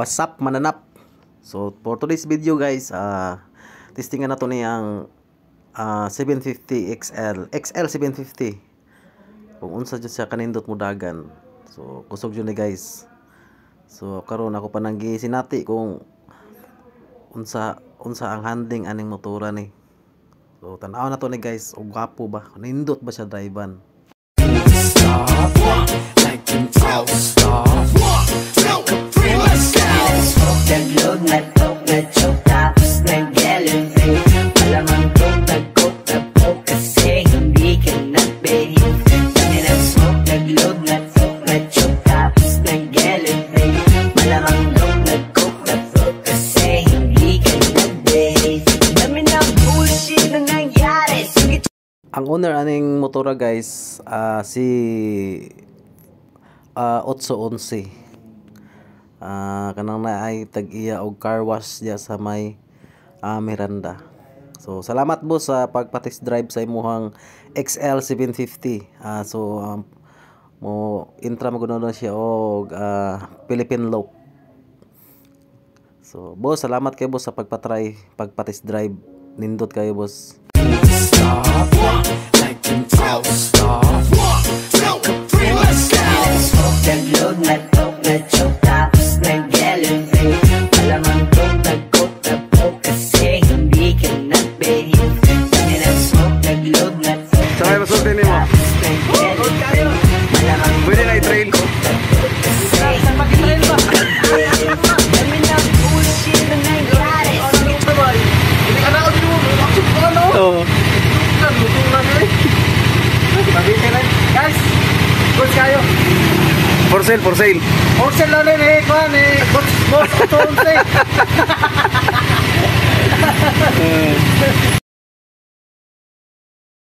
What's up mananap? So for today's video guys, testingan na to niyang 750 XL 750. Kung unsa jud siya kanindot mo dagan. So kusog jud ni guys. So karon ako pa nang gisinati kung unsa ang handling aning motora ni. So tan-aw na to ni guys, og gwapo ba? Nindot ba siya drivean? Ang owner aning motora guys, si 811. Kanang na ay tag-iya og car wash diya sa may Miranda. So salamat boss sa pagpa-test drive sa imuhang XL 750. Mo intra mo guna siya og Philippine loop. So boss, salamat kay boss sa pagpa-test drive. Nindot kayo boss. Like them towels, stop. Like a previous style. Smoke that load, na coke, na choke tops, na gallivate. Malamang coke, na poke, kasi hindi ka nag-behave. Kami nag-smoke, nag-load, na coke, Sakay masulti ni mo. Pwede na i-trail. Saan mag-trail ba? Kami nag-bullshit na nangyari. Hindi ka na ako dito. Maksud ko ano? Oo. Guys, goods kayo. For sale. Wholesale na rin eh, kuhan eh. Goods, 11.